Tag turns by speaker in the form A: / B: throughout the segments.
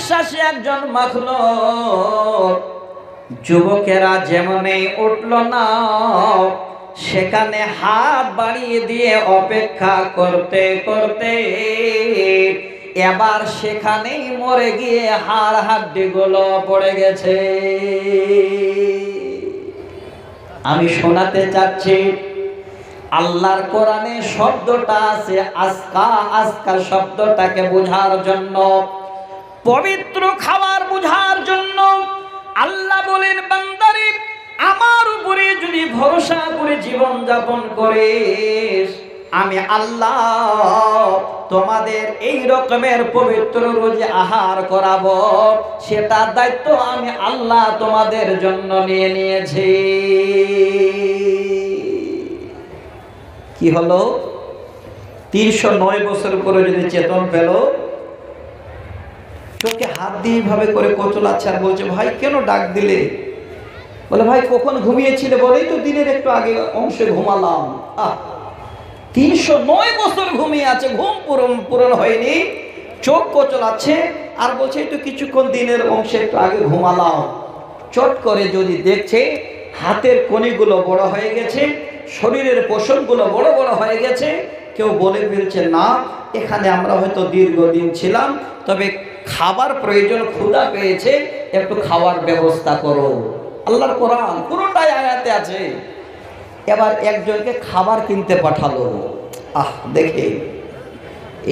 A: অবিশ্বাসী একজন মাখলুক। যুবকেরা যেমনই উঠল না, সেখানে হাত বাড়িয়ে দিয়ে অপেক্ষা করতে করতে এবার সেখানেই মরে গিয়ে হাড় হাড্ডিগুলো পড়ে গেছে। আমি শোনাতে চাচ্ছি, আল্লাহর কোরআনে শব্দটা আছে আজকা। আজকা শব্দটাকে বোঝার জন্য, পবিত্র খাবার বোঝার জন্য আল্লাহ বলেন, বান্দারে আমার উপরে যদি ভরসা করে জীবন যাপন করিস, আমি আল্লাহ তোমাদের এই রকমের পবিত্র রোজে আহার করাবো। সেটা দায়িত্ব আমি আল্লাহ তোমাদের জন্য নিয়ে নিয়েছি। কি হলো? 309 বছর পরে যদি চেতন পেল, চোখে হাত দিয়ে ভাবে করে কোচলাচ্ছে আর বলছে, ভাই কেন ডাক দিলে? বলে, ভাই কখন ঘুমিয়েছিলে? বলেই তো দিনের একটু আগে অংশে ঘুমালাম। 309 বছর ঘুমিয়ে আছে, ঘুম পূরণ হয়নি, চোখ কোচলাচ্ছে আর বলছে একটু কিছুক্ষণ দিনের অংশে একটু আগে ঘুমালাম। চট করে যদি দেখছে হাতের কণিগুলো বড় হয়ে গেছে, শরীরের পোষণগুলো বড় বড় হয়ে গেছে, কেউ বলে ফেলছে, না এখানে আমরা হয়তো দীর্ঘদিন ছিলাম, তবে খাবার প্রয়োজন, ক্ষুধা পেয়েছে, একটু খাওয়ার ব্যবস্থা করো। আল্লাহর কোরআন পুরোটাই আয়াতে আছে। এবার একজনকে খাবার কিনতে পাঠালো। দেখে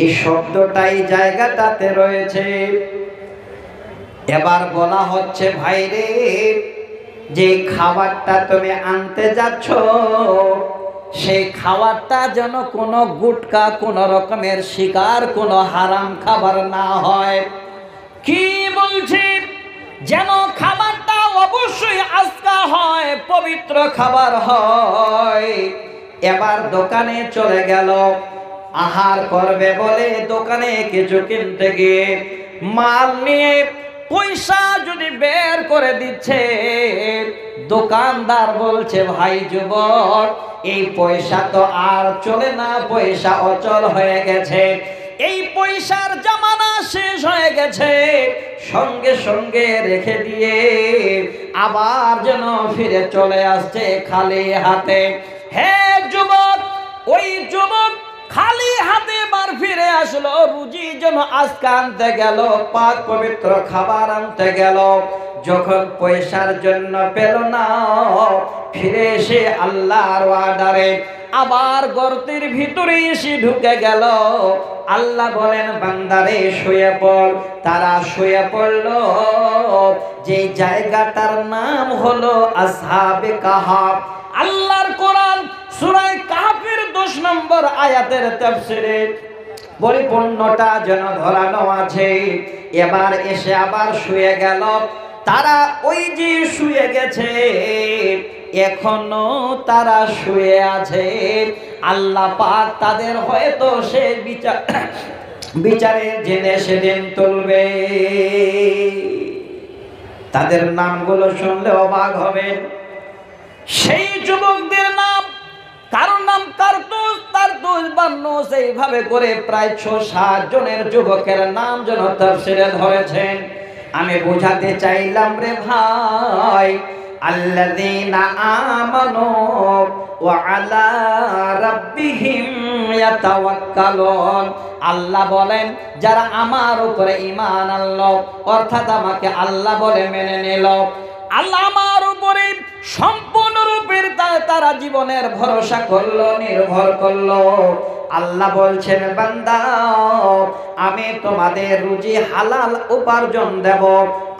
A: এই শব্দটাই জায়গাটাতে রয়েছে। এবার বলা হচ্ছে, ভাই রে, যে খাবারটা তুমি আনতে যাচ্ছ, সেই খাবারটা যেন কোনো গুটকা, কোনো রকমের শিকার, কোনো হারাম খাবার না হয়। কি বলছি? যেন খাবারটা অবশ্যই আজকা হয়, পবিত্র খাবার হয়। এবার দোকানে চলে গেল, আহার করবে বলে দোকানে কিছু কিনতে গিয়ে মাল নিয়ে পয়সা যদি বের করে দিচ্ছে, দোকানদার বলছে, ভাই যুবক, এই পয়সা তো আর চলে না, পয়সা অচল হয়ে গেছে, এই পয়সার জামানা শেষ হয়ে গেছে। সঙ্গে সঙ্গে রেখে দিয়ে আবার যেন ফিরে চলে আসছে খালি হাতে। হে যুবক, ওই যুবক খালি হাতে বার ফিরে আসলো, রুজি যেন আজকে আনতে গেল, পাক পবিত্র খাবার আনতে গেল। যখন পয়সার জন্য পেল না, ফিরে এসে আল্লাহর ওয়াদারে আবার গর্তের ভিতরে এসে ঢুকে গেল। আল্লাহ বলেন, বান্দারে শুয়ে পড়। তারা শুয়ে পড়ল। যে জায়গাটার নাম হলো আসহাবে কাহাফ। আল্লাহর কোরআন সূরা কাহাফের 10 নম্বর আয়াতের তাফসীরে পরিপূর্ণটা যেন ধরানো আছে। এবার এসে আবার শুয়ে গেল। তারা ওই যে শুয়ে গেছে, এখনো তারা শুয়ে আছে। আল্লাহ পাক তাদের হয়তো সে বিচারে জেনে সেদিন তুলবে। তাদের নামগুলো শুনলে অবাক হবেন। সেই যুবকদের নাম, কারোর নাম কার্তুস, তারতুস, বান্নুস, এইভাবে করে প্রায় 6-7 জনের যুবকের নাম যেন তাফসীরে ধরেছেন। আমি বোঝাতে চাইলাম রে ভাই, আল্লাযীনা আমানু ওয়া আলা রাব্বিহিম ইয়াতাওয়াক্কালুন। আল্লাহ বলেন, যারা আমার উপরে ঈমান আনলো, অর্থাৎ আমাকে আল্লাহ বলে মেনে নিল, আল্লাহ আমার উপরে সম্পূর্ণরূপে তারা জীবনের ভরসা করলো, নির্ভর করলো। আল্লাহ বলছেন, বান্দা, আমি তোমাদের রুজি হালাল উপার্জন দেব,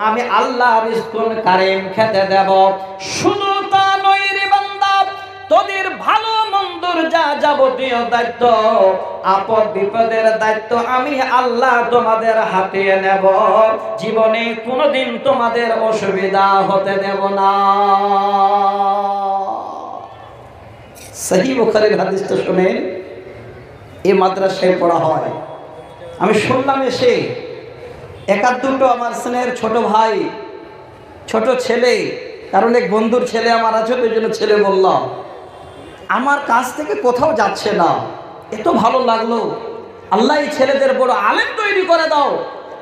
A: আমি আল্লাহ রিজকুন কারীম খেতে দেব। শুধু তা নয় রে বান্দা, তোদের ভালো মন্দর যা যাবতীয় দায়িত্ব, আপদ বিপদের দায়িত্ব আমি আল্লাহ তোমাদের হাতে নেব। জীবনে কোনোদিন তোমাদের অসুবিধা হতে দেব না। সহিহ বুখারীর হাদিসটা শুনেন। এই মাদ্রাসায় পড়া হয়। আমি শুনলাম এসে, একাধ দুটো আমার স্নেহের ছোট ভাই, ছোট ছেলে, কারণ এক বন্ধুর ছেলে আমার আছে, ওই জন্য ছেলে বললাম, আমার কাছ থেকে কোথাও যাচ্ছে না, এত ভালো লাগলো। আল্লাহ এই ছেলেদের বড় আলেম তৈরি করে দাও।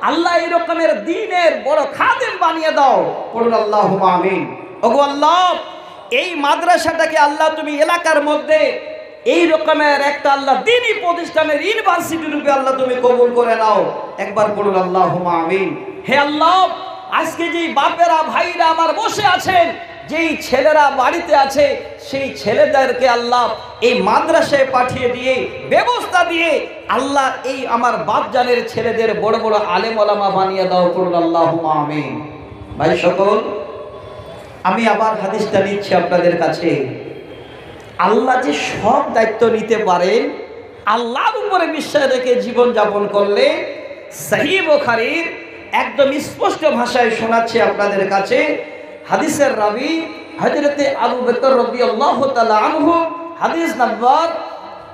A: আল্লাহ এই রকমের দ্বীনের বড় খাদেম বানিয়ে দাও। পড়ুন আল্লাহুম্মা আমিন। ওগো আল্লাহ, এই মাদ্রাসাটাকে আল্লাহ তুমি এলাকার মধ্যে এই রকমের একটা আল্লাহ দ্বীনি প্রতিষ্ঠানের ইউনিভার্সিটি রূপে আল্লাহ তুমি কবুল করে নাও। একবার পড়ুন আল্লাহুম্মা আমিন। হে আল্লাহ, আজকে যেই বাপেরা ভাইরা আমার বসে আছেন, যেই ছেলেরা বাড়িতে আছে, সেই ছেলেদেরকে আল্লাহ এই মাদ্রাসায় পাঠিয়ে দিয়ে ব্যবস্থা দিয়ে আল্লাহ এই আমার বাপজানের ছেলেদের বড় বড় আলেম ওলামা বানিয়ে দাও। করুন আল্লাহুম্মা আমিন। ভাই সকল, আমি আবার হাদিসটা নিচ্ছি আপনাদের কাছে। আল্লাহ যে সব দায়িত্ব নিতে পারেন, আল্লাহর উপরে বিশ্বাস রেখে জীবন যাপন করলে সহিহ বুখারীর একদম স্পষ্ট ভাষায় শোনাচ্ছি আপনাদের কাছে। হাদিসের রাবি হযরতে আবু বকর রাদিয়াল্লাহু তাআলা আনহু, হাদিস নাম্বার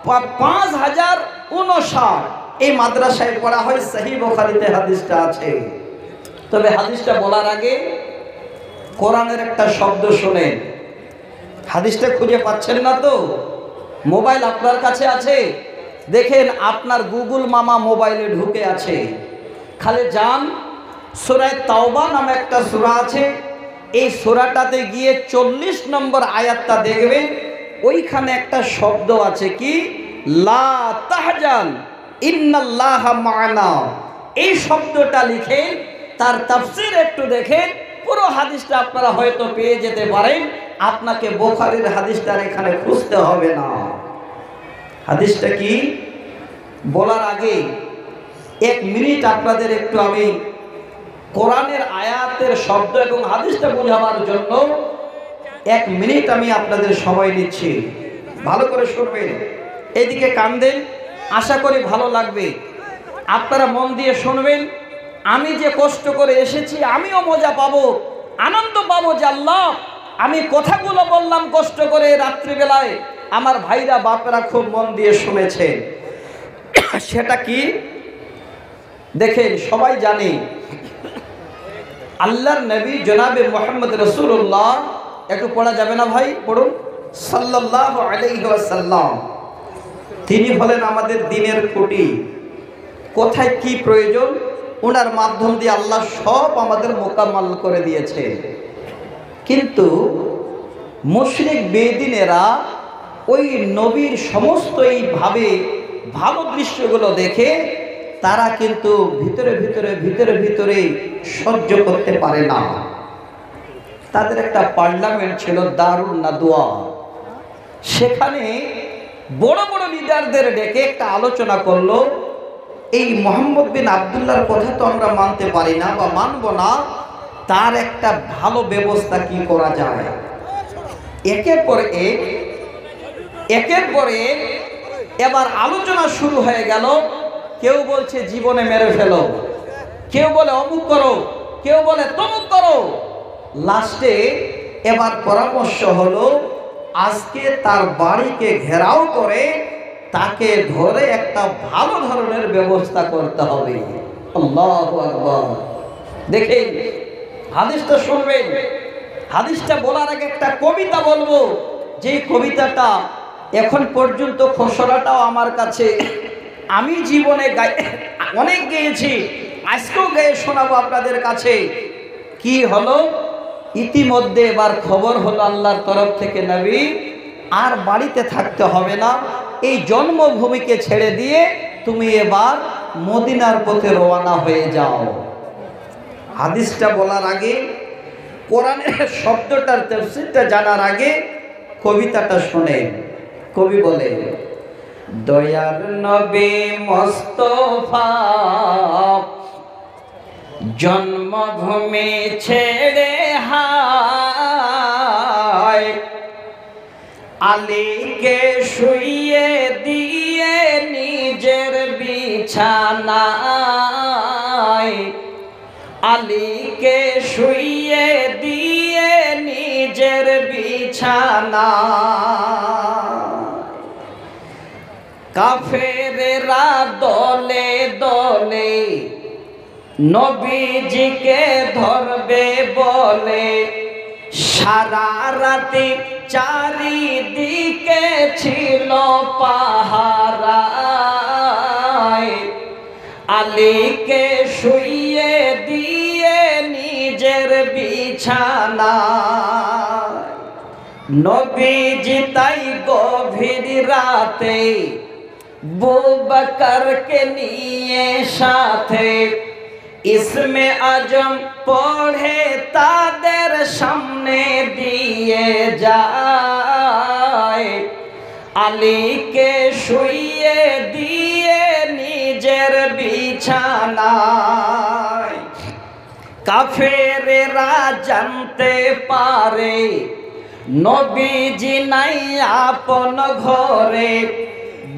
A: 5059। এই মাদ্রাসায় পড়া হয়, সহিহ বুখারীতে হাদিসটা আছে। তবে হাদিসটা বলার আগে কোরআনের একটা শব্দ শুনেন। হাদিসটা খুঁজে পাচ্ছেন না তো? মোবাইল আপনার কাছে আছে, দেখেন আপনার গুগল মামা মোবাইলে ঢুকে আছে। খালি যান, সূরা তাওবা নামে একটা সূরা আছে, এই সূরাটাতে গিয়ে 40 নম্বর আয়াতটা দেখবেন। ওইখানে একটা শব্দ আছে, কি? লা তাহজান ইন্নাল্লাহা মা'ানা। এই শব্দটা লিখে তার তাফসীর একটু দেখেন, পুরো হাদিসটা আপনারা হয়তো পেয়ে যেতে পারেন। আপনাকে বুখারীর হাদিসটার এখানে খুঁজতে হবে না। হাদিসটা কি বলার আগে 1 মিনিট আপনাদের একটু আমি কোরআনের আয়াতের শব্দ এবং হাদিসটা বোঝাবার জন্য 1 মিনিট আমি আপনাদের সময় নিচ্ছি। ভালো করে শুনবেন, এইদিকে কান দেন, আশা করি ভালো লাগবে। আপনারা মন দিয়ে শুনবেন। আমি যে কষ্ট করে এসেছি, আমিও মজা পাবো, আনন্দ পাবো যে আল্লাহ আমি কথাগুলো বললাম কষ্ট করে রাত্রিবেলায়, আমার ভাইরা বাপেরা খুব মন দিয়ে শুনেছে। সেটা কি দেখেন, সবাই জানে আল্লাহর নবী জনাবে মুহাম্মদ রাসূলুল্লাহ, একটু পড়া যাবে না ভাই? পড়ুন। সাল্লাল্লাহু আলাইহি ওয়াসাল্লাম, তিনি হলেন আমাদের দ্বীনের খুঁটি। কোথায় কি প্রয়োজন, ওনার মাধ্যম দিয়ে আল্লাহ সব আমাদের মোকাম্মল করে দিয়েছে। কিন্তু মুশরিক বেদিনেরা ওই নবীর সমস্ত এইভাবে ভালো দৃশ্যগুলো দেখে তারা কিন্তু ভিতরে ভিতরে সহ্য করতে পারে না। তাদের একটা পার্লামেন্ট ছিল, দারুন নাদওয়া। সেখানে বড় বড় লিডারদের ডেকে একটা আলোচনা করলো, এই মুহাম্মদ বিন আব্দুল্লাহর কথা তো আমরা মানতে পারি না বা মানব না, তার একটা ভালো ব্যবস্থা কি করা যায়। একের পর এক এবার আলোচনা শুরু হয়ে গেল। কেউ বলছে জীবনে মেরে ফেলো, কেউ বলে অমুক করো, কেউ বলে তমুক করো। লাস্টে এবার পরামর্শ হলো, আজকে তার বাড়িকে ঘেরাও করে তাকে ধরে একটা ভালো ধরনের ব্যবস্থা করতে হবে। আল্লাহু আকবার। দেখেন হাদিসটা শুনবেন। হাদিসটা বলার আগে একটা কবিতা বলবো, যে কবিতাটা এখন পর্যন্ত খসড়াটাও আমার কাছে, আমি জীবনে অনেক গেয়েছি, আজকেও গেয়ে শোনাবো আপনাদের কাছে। কি হলো, ইতিমধ্যে এবার খবর হলো আল্লাহর তরফ থেকে, নবী আর বাড়িতে থাকতে হবে না, এই জন্মভূমিকে ছেড়ে দিয়ে তুমি এবার মদিনার পথে রওনা হয়ে যাও। হাদিসটা বলার আগে, কোরআনের শব্দটার তাফসীরটা জানার আগে কবিতাটা শুনেন। কবি বলে, দয়ার নবী মুস্তাফা জন্মভূমি ছেড়ে হায়, আলীকে শুইয়ে দিয়ে নিজের বিছানায়, আলীকে শুইয়ে দিয়ে নিজের বিছানায়, কাফেরেরা দলে দলে নবীজিকে ধরবে বলে, সারা রাতে চারিদিকে ছিল পাহারায়, আলীকে শুই বিছানা। নবীজি তাই গভীর রাতে আবু বকরকে নিয়ে সাথে ইসমে আজম পড়ে তাদের সামনে দিয়ে যায়। আলীকে শুইয়ে দিয়ে নিজের বিছানায়। কাফেরেরা জানতে পারে নবীজি নাই আপন ঘরে,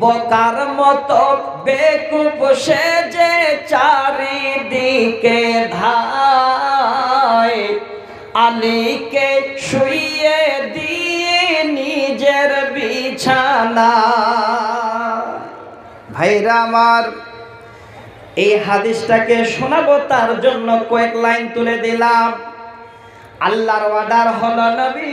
A: বোকার মতো বেকুব সেজে চারিদিকে ধায়। আলীকে শুইয়ে দিয়ে নিজের বিছানা। ভাইরা আমার, এই হাদিসটাকে শোনাবো তার জন্য কয়েক লাইন তুলে দিলাম। আল্লাহর ওয়াদার হলো নবী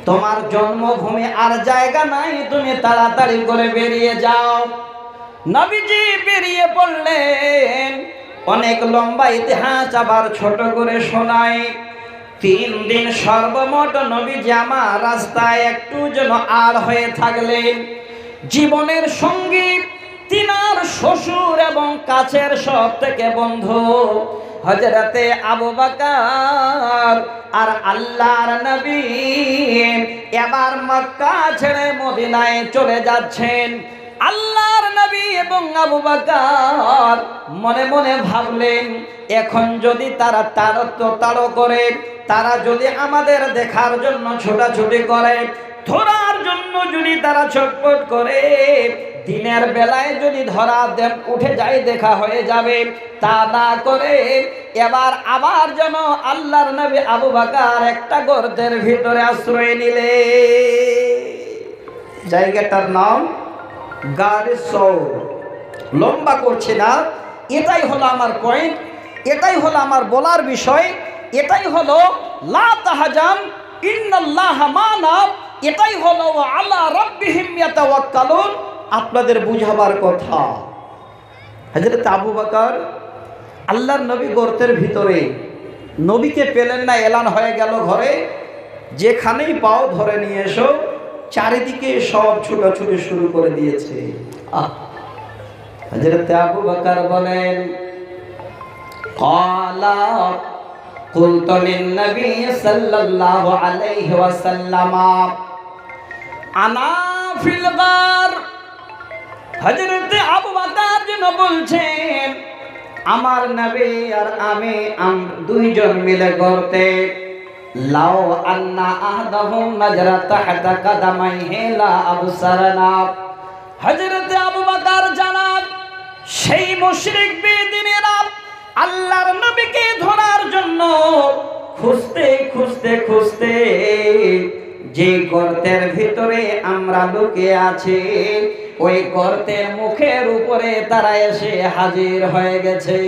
A: তোমার জন্মভূমি আর জায়গা নাই, তুমি তাড়াতাড়ি করে বেরিয়ে যাও। নবীজি বেরিয়ে পড়লেন। অনেক লম্বা ইতিহাস আবার ছোট করে শোনায়। 3 দিন সর্বমোট নবীজি আমার রাস্তায় একটু যেন আর হয়ে থাকলেন। জীবনের সঙ্গী তিনার শ্বশুর এবং কাছের সব থেকে বন্ধু হযরতে আবু বকর আর আল্লাহর নবী এবার মক্কা ছেড়ে মদিনায় চলে যাচ্ছেন। আল্লাহর নবী এবং আবু বকর মনে মনে ভাবলেন, এখন যদি তারা তাড়ো করে, তারা যদি আমাদের দেখার জন্য ছোটাছুটি করে, ধরার জন্য যদি তারা ছটফট করে, দিনের বেলায় যদি ধরা উঠে যায় দেখা হয়ে যাবে। তা না করে এবার আবার যেন আল্লাহর নবী আবু বকর একটা গর্তের ভিতরে আশ্রয় নিলে। জায়গাটার নাম গাড়ি সৌর। লম্বা করছে না, এটাই হলো আমার পয়েন্ট, এটাই হলো আমার বলার বিষয়, এটাই হলো লা তাহজান ইন্নাল্লাহা মা'না, এটাই হলো আলা রাব্বিহিম ইয়াতাওয়াক্কালুন। আপনাদের বুঝাবার কথা। হযরত আবু বকর আল্লাহর নবী গর্তের ভিতরে, নবীকে পেলেন না, এলান হয়ে গেল ঘরে, যেখানেই পাও ধরে নিয়ে এসো। চারিদিকে সব ছুটাছুটি শুরু করে দিয়েছে। হযরত আবু বকর বলেন, ক্বালা কুলতু লিন-নবী সাল্লাল্লাহু আলাইহি ওয়াসাল্লাম আনা ফিল গার। হযরত আবু বকর যেন বলছেন, আমার নবী আর আমি দুইজন মিলে গর্তে। লাউ আন্না আহদাহুম নাজরা তাহতা কাদামাইহি লা আবসারনা। হযরত আবু বকর জানান, সেই মুশরিক বেদিনেরা আল্লাহর নবীকে ধরার জন্য খুঁজতে খুঁজতে খুঁজতে যে গর্তের ভিতরে আমরা লুকিয়ে আছি, ওই গর্তের মুখের উপরে তারা এসে হাজির হয়ে গেছে।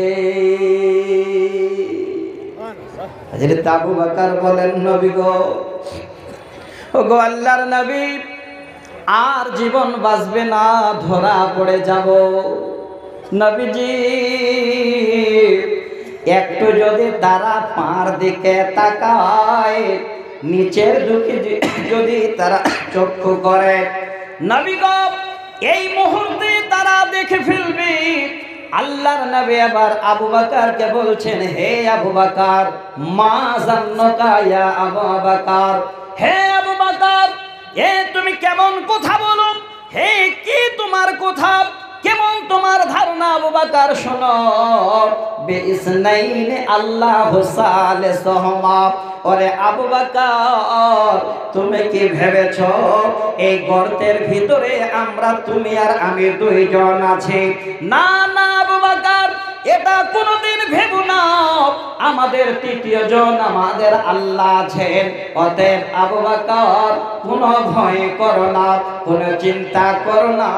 A: হযরত আবু বকর বলেন, নবী গো, ওগো আল্লাহর নবী, আর জীবন বাঁচবে না, ধরা পড়ে যাব। নবীজি একটু যদি তারা পার দিকে তাকায়, নিচের দিকে যদি তারা চক্ষু করে, নবী গো, এই মুহূর্তে তারা দেখে ফেলবে। আল্লাহর নবী আবার আবু বকরকে বলছেন, হে আবু বকর, মা জান্নুকা ইয়া আবু বকর, হে আবু বকর, এ তুমি কেমন কথা বলো? হে কি তোমার কথা, কেমন তোমার ধারণা? আবু বকর শোনো, বিইসনাইন আল্লাহু সালিসুহুমা। ওরে আবু বকর, তুমি কি ভেবেছো এই গর্তের ভিতরে আমরা তুমি আর আমি দুইজন আছি? না না আবু বকর, এটা কোনোদিন ভেবো না, আমাদের তৃতীয় জন আমাদের আল্লাহ আছেন। অতএব আবু বকর, কোনো ভয় করো না, কোনো চিন্তা করো না,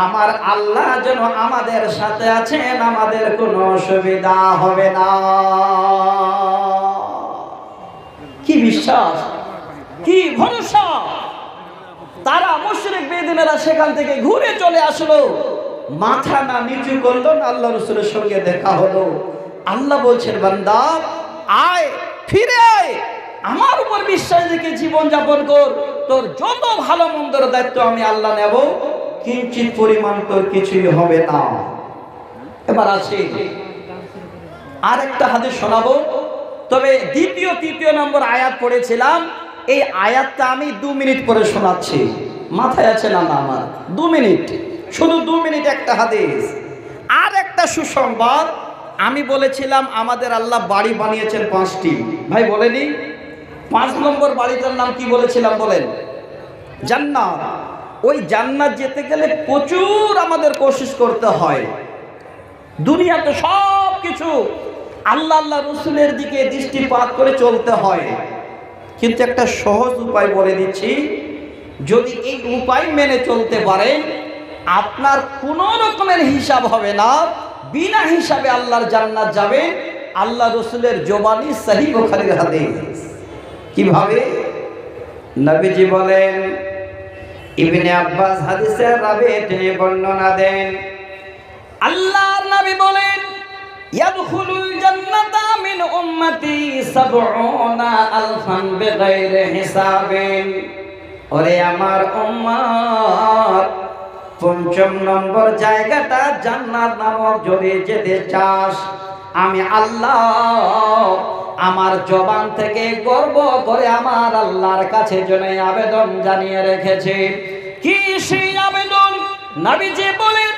A: আমার আল্লাহ যেন আমাদের সাথে আছেন, আমাদের কোনো অসুবিধা হবে না। কি বিশ্বাস, কি ভরসা! তারা মুশরিক বেদিনেরা সেখান থেকে ঘুরে চলে আসলো, মাথা না নিচু করলো না, আল্লাহ রাসূলের সঙ্গে দেখা হলো। আল্লাহ বলছেন বান্দা আয়, ফিরে আয়, আমার উপর বিশ্বাস রেখে জীবন যাপন কর, তোর যত ভালো মন্দের দায়িত্ব আমি আল্লাহ নেব, কিঞ্চিত পরিমাণ তোর কিছুই হবে না। এবার আছে আর একটা হাদিস শোনাবো, তবে দ্বিতীয় তৃতীয় নম্বর আয়াত পড়েছিলাম, এই আয়াতটা আমি 2 মিনিট পরে শোনাচ্ছি, মাথায় আছে না না আমার? 2 মিনিট, শুধু 2 মিনিট একটা হাদিস। আর একটা সুসংবাদ, আমি বলেছিলাম আমাদের আল্লাহ বাড়ি বানিয়েছেন 5টি, ভাই বলেনি? 5 নম্বর বাড়িটার নাম কি বলেছিলাম বলেন? জান্নাত। ওই জান্নাত যেতে গেলে প্রচুর আমাদের কোশিশ করতে হয়। দুনিয়াতে সব কিছু আল্লাহ আল্লাহ রসুলের দিকে দৃষ্টিপাত করে চলতে হয়, কিন্তু একটা সহজ উপায় বলে দিচ্ছি, যদি এই উপায় মেনে চলতে পারেন আপনার কোনো রকমের হিসাব হবে না, বিনা হিসাবে আল্লাহর জান্নাত যাবে। আল্লাহ রসুলের জবানি সহিহ বুখারীর হাদিস। কিভাবে? নবীজি বলেন, ইবনে আব্বাস হাদিসের রাবি তিনি বর্ণনা দেন, আল্লাহর নবী বলেন, ইয়াদখুলুল জান্নাতা মিন উম্মতি ৭০,০০০ বিগাইরি হিসাবিন। ওরে আমার উম্মত, ৫ম নম্বর জায়গাটা জান্নাত নামক যদি যেতে চাস, আমি আল্লাহ আমার জবান থেকে গর্ব করে আমার আল্লাহর কাছে জন্য আবেদন জানিয়ে রেখেছি। কি সেই আবেদন? নবীজি বলেন,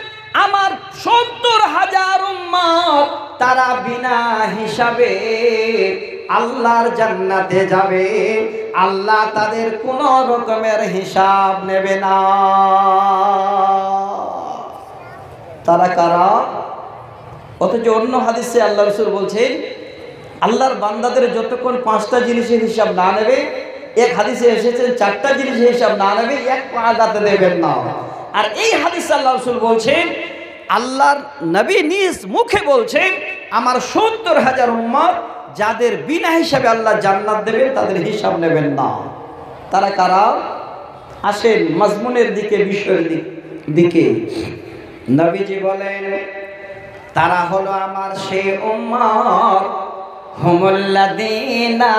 A: আমার ৭০,০০০ উম্মত তারা বিনা হিসাবে আল্লাহর জান্নাতে যাবে, আল্লাহ তাদের কোনো রকমের হিসাব নেবে না। তারা কারা? অথচ অন্য হাদিসে আল্লাহ রাসূল বলছেন, আল্লাহর বান্দাদের যতক্ষণ 5টা জিনিসের হিসাব না নেবে, এক হাদিসে এসেছেন 4টা জিনিসের হিসাব না নেবে, এক পা আগাতে দেবেন না। আর এই হাদিসে আল্লাহ রাসূল বলছেন, আল্লাহর নবী নিজ মুখে বলছেন, আমার ৭০,০০০ উম্মত যাদের বিনা হিসাবে আল্লাহ জান্নাত দেবেন, তাদের হিসাব নেবেন না। তারা কারা? আসেন মাজমুনের দিকে, বিষয়ের দিকে। নবীজি বলেন, তারা হলো আমার সেই উম্মত, হুমুল্লাযীনা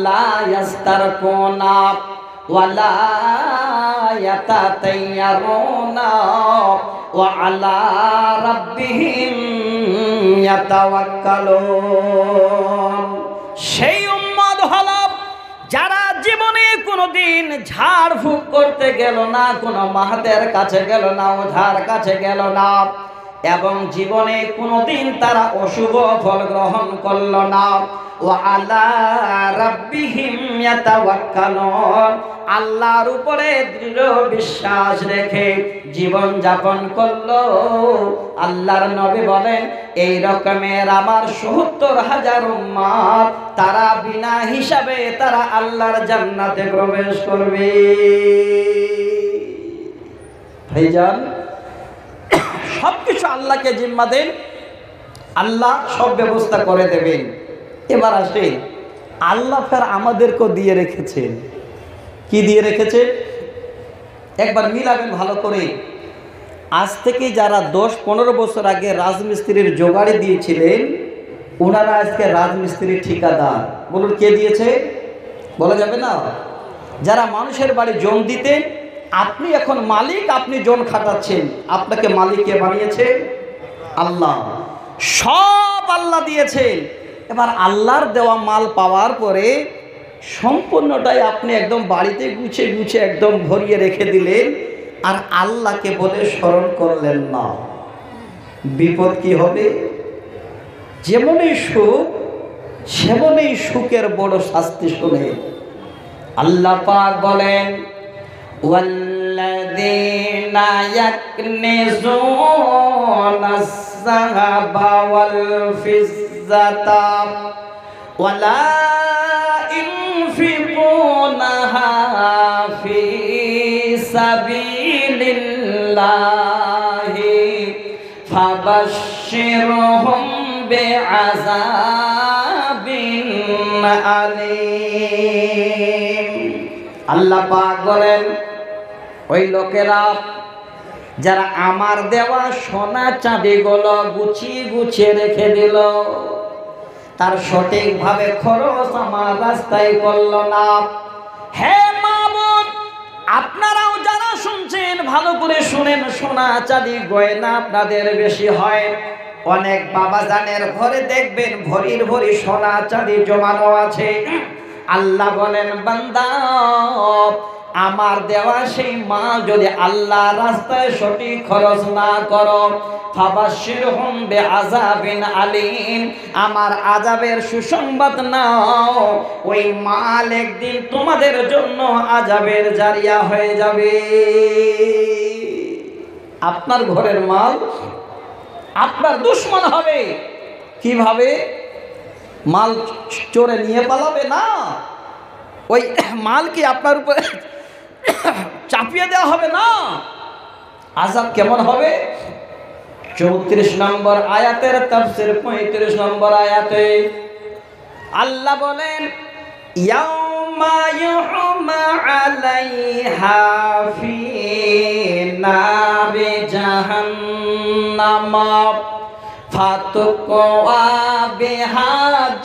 A: লা ইস্তারকুনা ওয়ালা ইয়াতাতায়্যারুনা ওয়া আলা রাব্বিহিম ইয়াতাওয়াক্কালুন। সেই উম্মত হলো যারা জীবনে কোনোদিন ঝাড়ফুঁক করতে গেল না, কোনো মাহাতের কাছে গেল না, ওঝার কাছে গেল না, এবং জীবনে কোনোদিন তারা অশুভ ফল গ্রহণ করল না। ওয়া আলা রাব্বিহিম ইয়াতাওয়াক্কালুন, আল্লাহর উপরে দৃঢ় বিশ্বাস রেখে জীবন যাপন করলো। আল্লাহর নবী বলেন, এই রকমের আমার ৭০,০০০ উম্মত তারা বিনা হিসাবে তারা আল্লাহর জান্নাতে প্রবেশ করবে। ভাইজান, সবকিছু আল্লাহকে জিম্মা দেন, আল্লাহ সব ব্যবস্থা করে দেবেন। এবার আসে, আল্লাহ ফের আমাদেরকেও দিয়ে রেখেছেন। কি দিয়ে রেখেছে? একবার মিলাবেন ভালো করে। আজ থেকে যারা 10-15 বছর আগে রাজমিস্ত্রির জোগাড়ি দিয়েছিলেন, ওনারা আজকে রাজমিস্ত্রির ঠিকাদার। বলুন কে দিয়েছে? বলা যাবে না? যারা মানুষের বাড়ি জন দিতেন, আপনি এখন মালিক, আপনি জন খাটাচ্ছেন, আপনাকে মালিক কে বানিয়েছে? আল্লাহ। সব আল্লাহ দিয়েছেন। এবার আল্লাহর দেওয়া মাল পাওয়ার পরে সম্পূর্ণটাই আপনি একদম বাড়িতে গুছিয়ে গুছিয়ে একদম ভরিয়ে রেখে দিলেন, আর আল্লাহকে বলে স্মরণ করলেন না। বিপদ কি হবে? যেমনই সুখ সেমনই সুখের বড় শাস্তি শুনে আল্লাহ পাক বলেন, والذين يكنزون الذهب والفضة ولا ينفقونها في سبيل الله فبشرهم بعذاب أليم। আল্লাহ পাক বলেন, ওই লোকেরা যারা আমার দেওয়া সোনা চাঁদিগুলো গুছিয়ে গুছিয়ে রেখে দিল, তার সঠিকভাবে খরচ আমার রাস্তায় করল না। হে মা বোন, আপনারাও যারা শুনছেন ভালো করে শুনেন, সোনা চাঁদি গয়না আপনাদের বেশি হয়। অনেক বাবাজানের ঘরে দেখবেন ভরির ভরি সোনা চাঁদি জমানো আছে। আল্লাহ বলেন, বান্দা আমার দেওয়া সেই মাল যদি আল্লাহ রাস্তায় সঠিক খরচ না করো, ফাবাশশিরহুম বিআযাবিন আলীম, আমার আযাবের সুসংবাদ নাও, ওই মাল একদিন তোমাদের জন্য আযাবের জারিয়া হয়ে যাবে। আপনার ঘরের মাল আপনার দুশমন হবে। কিভাবে? মাল চোরে নিয়ে পালাবে না, ওই মাল কি আপনার উপরে চাপিয়ে দেওয়া হবে না। আযাব কেমন হবে? 34 নম্বর আয়াতের তাফসীর 35 নম্বর আয়াতে আল্লাহ বলেন, ইয়াউমা ইউহমা আলাইহা ফি নারি জাহান্নাম ফাতুকওয়া বিহা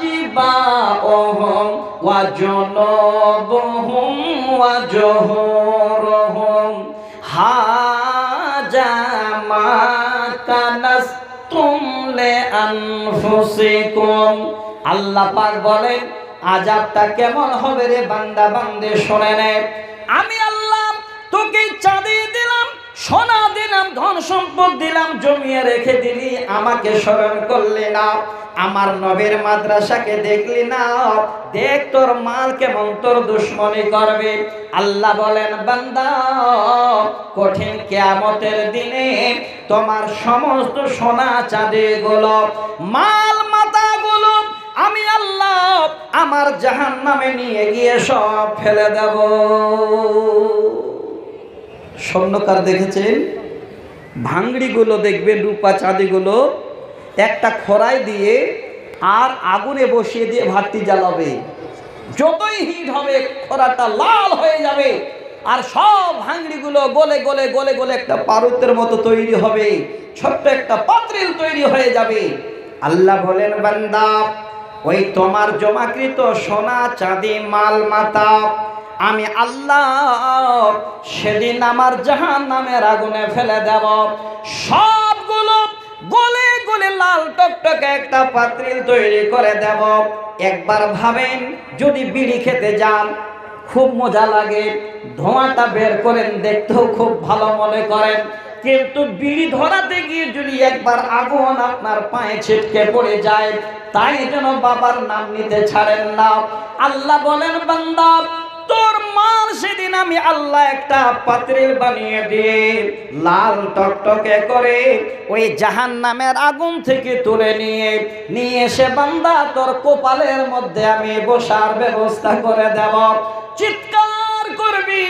A: জিবাউহুম ওয়া জুনুবুহুম ওয়া জুহুরুহুম হাজা মা কানাসতুম লিআনফুসিকুম। আল্লাহ পাক বলেন, আযাবটা কেমন হবে রে বান্দা বান্দে শুনে নে। আমি আল্লাহ তোকে চাঁদি দিলাম, সোনা দিলাম, ধন সম্পদ দিলাম, জমিয়ে রেখে দিলি, আমাকে স্মরণ করলি না, আমার নবীর মাদ্রাসাকে দেখলি না, দেখ তোর মাল কেমন তোর দুশমনি করবে। আল্লাহ বলেন, বান্দা কঠিন কিয়ামতের দিনে তোমার সমস্ত সোনা চাঁদি গুলো, মাল মাতা গুলো আমি আল্লাহ আমার জাহান্নামে নিয়ে গিয়ে সব ফেলে দেব। স্বর্ণকার দেখেছেন? ভাঙড়িগুলো দেখবেন, রূপা চাঁদিগুলো একটা খড়াই দিয়ে আর আগুনে বসিয়ে দিয়ে ভাতটি জ্বালাবে, যতই হিট হবে খড়াটা লাল হয়ে যাবে, আর সব ভাঙড়িগুলো গলে গলে গলে গলে একটা পারুতের মতো তৈরি হবে, ছোট্ট একটা পাত্রিল তৈরি হয়ে যাবে। আল্লাহ বলেন, বান্দা ওই তোমার জমাকৃত সোনা চাঁদি মাল মাতা আমি আল্লাহ সেদিন আমার জাহান্নামের আগুনে ফেলে দেব, সবগুলো গলে গলে লাল টকটকে একটা পাত্রিল তৈরি করে দেব। একবার ভাবেন, যদি বিড়ি খেতে যান খুব মজা লাগে, ধোঁয়াটা বের করেন, দেখতেও খুব ভালো মনে করেন, কিন্তু বিড়ি ধরাতে গিয়ে যদি একবার আগুন আপনার পায়ে ছিটকে পড়ে যায়, তাই যেন বাবার নাম নিতে ছাড়েন না। আল্লাহ বলেন, বান্দা তোর মাল সেদিন আমি আল্লাহ একটা পাত্রিল বানিয়ে দিয়ে লাল টকটকে করে ওই জাহান্নামের আগুন থেকে তুলে নিয়ে এসে বান্দা তোর কপালের মধ্যে আমি বসার ব্যবস্থা করে দেব। চিৎকার করবি,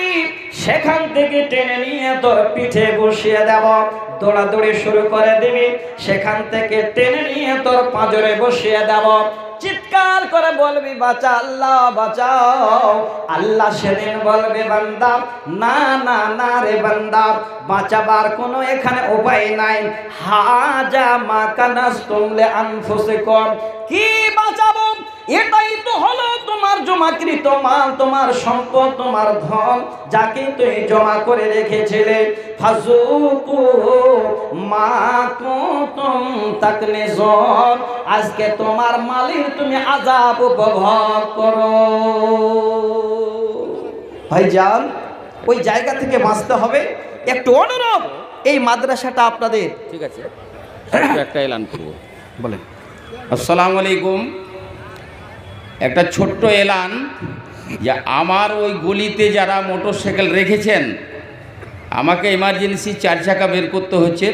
A: সেখান থেকে টেনে নিয়ে তোর পিঠে বসিয়ে দেব, দৌড়াদৌড়ি শুরু করে দিবি, সেখান থেকে টেনে নিয়ে তোর পাঁজরে বসিয়ে দেব, চিৎকার করে বলবি, বাঁচা আল্লাহ বাঁচাও। আল্লাহ সেদিন বলবে, বান্দা না না না রে বান্দা, বাঁচাবার কোনো এখানে উপায় নাই। হাজা মা কানাসতুম লিআনফুসিকুম, কি বাঁচাবো? এটাই তো হলো তোমার জমাকৃত মাল, তোমার সম্পদ, তোমার ধন, যাকে তুমি জমা করে রেখেছিলে। ফাজুকু মা কুনতুম তাকনিজুন, আজকে তোমার মালিক তুমি আযাব উপভোগ করো। ভাইজান, ওই জায়গা থেকে বাঁচতে হবে। একটু অনুরোধ, এই মাদ্রাসাটা আপনাদের।
B: ঠিক আছে, একটা এলান করব।
A: বলেন।
B: আসসালামু আলাইকুম। একটা ছোট্ট এলান, যে আমার ওই গলিতে যারা মোটরসাইকেল রেখেছেন, আমাকে এমার্জেন্সি 4 চাকা বের করতে হচ্ছে।